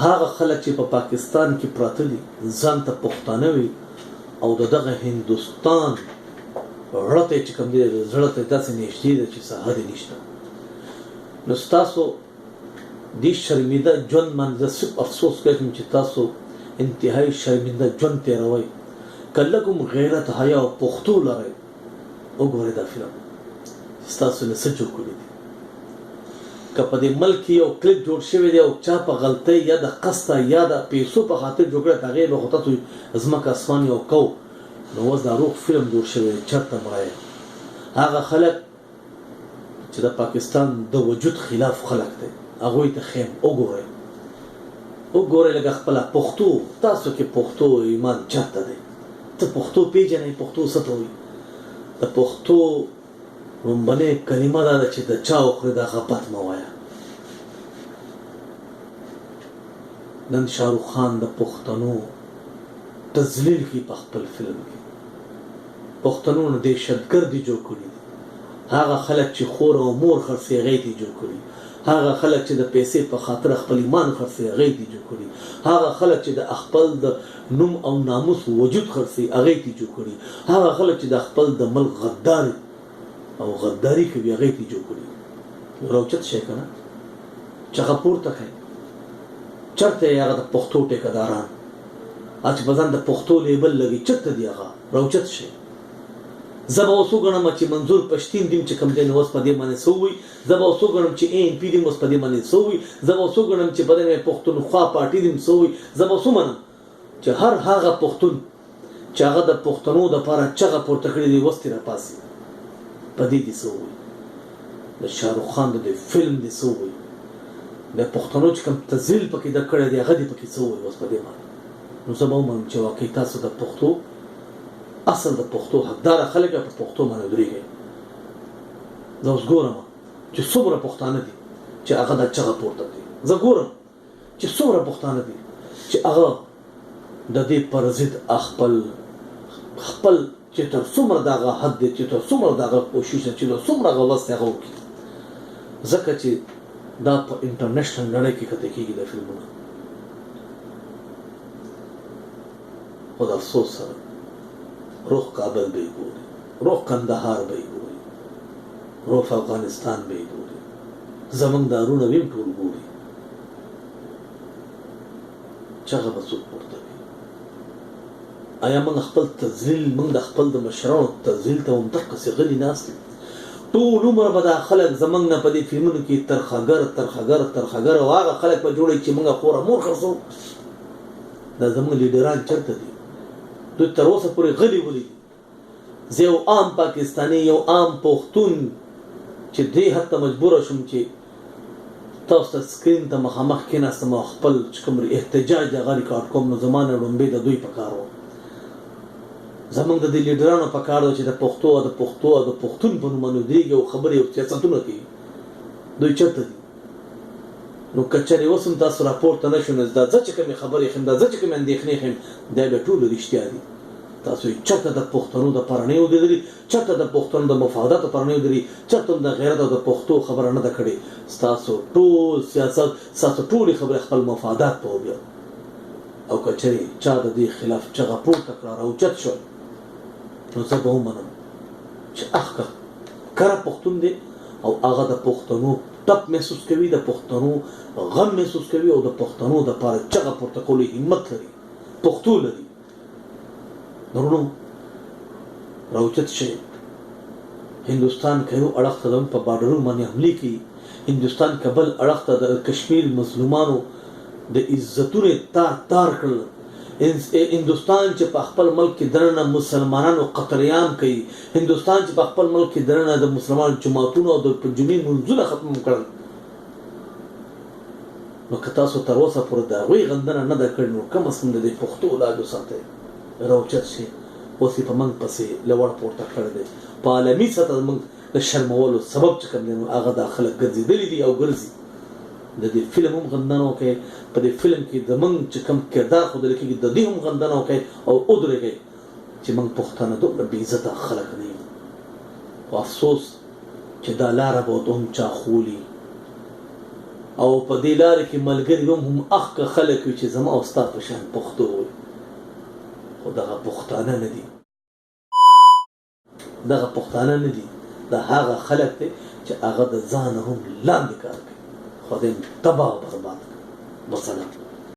هغه خلک چې په پاکستان کې پراته دي ځان ته پښتانه وي او دغه هندوستان رته چې کوم دی زړه ته داسې نږدې ده چې څه حد نشته. نو ستاسو دې شرمنده ژوند باندې زه صرف افسوس کوم چې تاسو انتهایی شرمنده ژوند تېروئ. که لږ هم غیرت، حیا او پښتو لرئ، وګورئ دا فلم ستاسو نه څه جوړ کړي دي. که په دې ملک یو کلیپ جوړ شوی دی او چا په غلطۍ یا د قصده یا د پیسو په خاطر جوړ کړی، هغې به خو تاسو ځمکه اسمان یو کو، نو اوس دا روغ فلم جوړ شوی دی چېرته مړی. هغه خلک چې د پاکستان د وجود خلاف خلک دی، هغوی ته خیم وګورئ، وګورئ لږه خپله پښتو، تاسو کې پښتو ایمان چېرته دی؟ ته پښتو پېژنئ؟ پښتو څه ته وایي؟ د پښتو لومبنۍ کلمه دا ده چې د چا وخورې دا غیبت مه وایه. نن شاهرخ خان د پښتنو تذلیل کوي په خپل فلم کې. پښتنو نه دهشتګردي جوړ کړي دي. هغه خلک چې خور او مور خرڅوي هغې ته یې جوړ کړي. هغه خلک چې د پیسې په خاطر خپل ایمان خرڅوي هغې ته یې جوړ کړي. هغه خلک چې د خپل د نوم او ناموس وجود خرڅوي هغې ته یې جوړ کړي. هغه خلک چې د خپل د ملک غداري او غداری کوي هغې ته یې جوړ کړي. راوچت شئ که نه، چغه پورته کړئ. چېرته یې هغه د پښتو ټیکهداران چې په ځان د پښتو لیبل لګي، چېرته دي هغه؟ راوچت شئ. زه به اوس وګڼم چې منظور پښتین دیم چې کوم دی نو اوس په دې باندې څه ووایي. زه به اوس وګڼم چې ANP دیم اوس په دې باندې څه ووایي. زه به اوس وګڼم چې په دې پښتونخوا پارټي دیم څه ووایي. زه به اوس ومنم چې هر هغه پښتون چې هغه د پښتنو دپاره چغه پورته کړې دي اوس ترې راپاڅي، په دې دې څه ووایي. د شاهرخ خان د دې فلم دې څه ووایي. د پښتنو چې کوم تذلیل پکې ده کړی دی هغه دې پکې څه ووایي اوس په دې باندې. نو زه به ومنم چې واقعي تاسو د پښتو اصل د پښتو حقداره خلک په پښتو باندې ودرېږئ. زه اوس ګورم چې څومره پښتانه دي چې هغه دا چغه پورته کوي. زه ګورم چې څومره پښتانه دي چې هغه د دې پر ضد خپل چې تر څومره دغه حد دی، چې تر څومره دغه کوشش دی، چې تر څومره هغه وس دی هغه وکړي. ځکه چې دا په انټرنیشنل نړۍ کې کته کېږي دا فلمونه. خو د افسوس سره روح کابل به یې ګوري، روح کندهار به یې ګوري، روح افغانستان به یې ګوري، زمونږ دارونه به هم ټول ګوري. چغه به څوک پورته کوي؟ آیا موږ خپل تذلیل، موږ د خپل د مشرانو تذلیل ته همدقسې غلي ناست یو؟ ټول عمر به دا خلک زمونږ نه په دې فلمونو کې ترخګر او هغه خلک به جوړوي چې موږ خوره مور خرڅوو. دا زموږ لیډران چېرته دي؟ دوی تر اوسه پورې غلي ولي دي. زه یو عام پاکستاني، یو عام پښتون چې دې حد ته مجبوره شوم چې تاسو ته سکرین ته مخامخ کېناستم او خپل چې کوم احتجاج هغه ریکارډ کوم، نو زما نه لومبې د دوی په کار و. زمونږ د دې لیډرانو په کار ده چې د پښتو او د پښتون په نوم باندې ودرېږي او خبرې او سیاستونه کوي. دوی چېرته دي؟ نو که چېرې اوس هم تاسو راپورته نه شو، نو دا زه چې کومې خبرې ښیم، دا زه چې کومې اندېښنې ښیم، دا بیا ټول رښتیا دي. تاسو یې چېرته د پښتنو دپاره نه یې ودرېدلي، چېرته د پښتنو د مفاداتو لپاره نه یې ودرېدلي، چېرته هم د غیرت او د پښتو خبره نه ده کړې. ستاسو ټول سیاست، ستاسو ټولې خبرې خپل مفادات ته وبیا. او که چېرې چا د دې خلاف چغه پورته کړه، راوچت شول، نو زه به ومنم چې که کره پښتون دی او هغه د پښتنو ټپ محسوس کوي، د پښتنو غم محسوس کوي او د پښتنو دپاره چغه پورته کولو همت لري، پښتو لري. نورونو راوچت شئ. هندوستان که یو اړخ ته په بارډرونو باندې حملې کوي، هندوستان که بل اړخ ته د کشمیر مظلومانو د عزتونه تار کړل. هندوستان چې په خپل ملک کې دننه مسلمانانو قتلیام کوي، هندوستان چې په خپل ملک کې دننه د مسلمانانو جماعتونو او د جمعې منځونه ختم کړل. نو که تاسو تر اوسه پورې د هغوی غندنه نه ده کړې نو کم از کم د دې پښتو لاجو ساتئ راوچت شي. اوس یې په موږ پسې لوړ پورته کړی دی په عالمي سطح موږ د شرمولو سبب چې کوم دی نو هغه دا خلک ګرځېدلي دي او ګرځي. د دې فلم هم غندنه وکړئ په دې فلم کې د موږ چې کوم کردار ښودل کېږي د دې هم غندنه وکړئ او ودرېږئ چې موږ پښتانه دومره بې عزته خلک نه یو. خو افسوس چې دا لاره به ورته هم چا خولي او په دې لارې کې ملګري هم اخکه خلک وي چې زما او ستا په شان پښتو وي. خو دغه پښتانه نه دي، دغه پښتانه نه دي، دا هغه خلک دی چې هغه د ځان هم لاندې کار کوي. خدای تباه او برباد کړي. وسلام.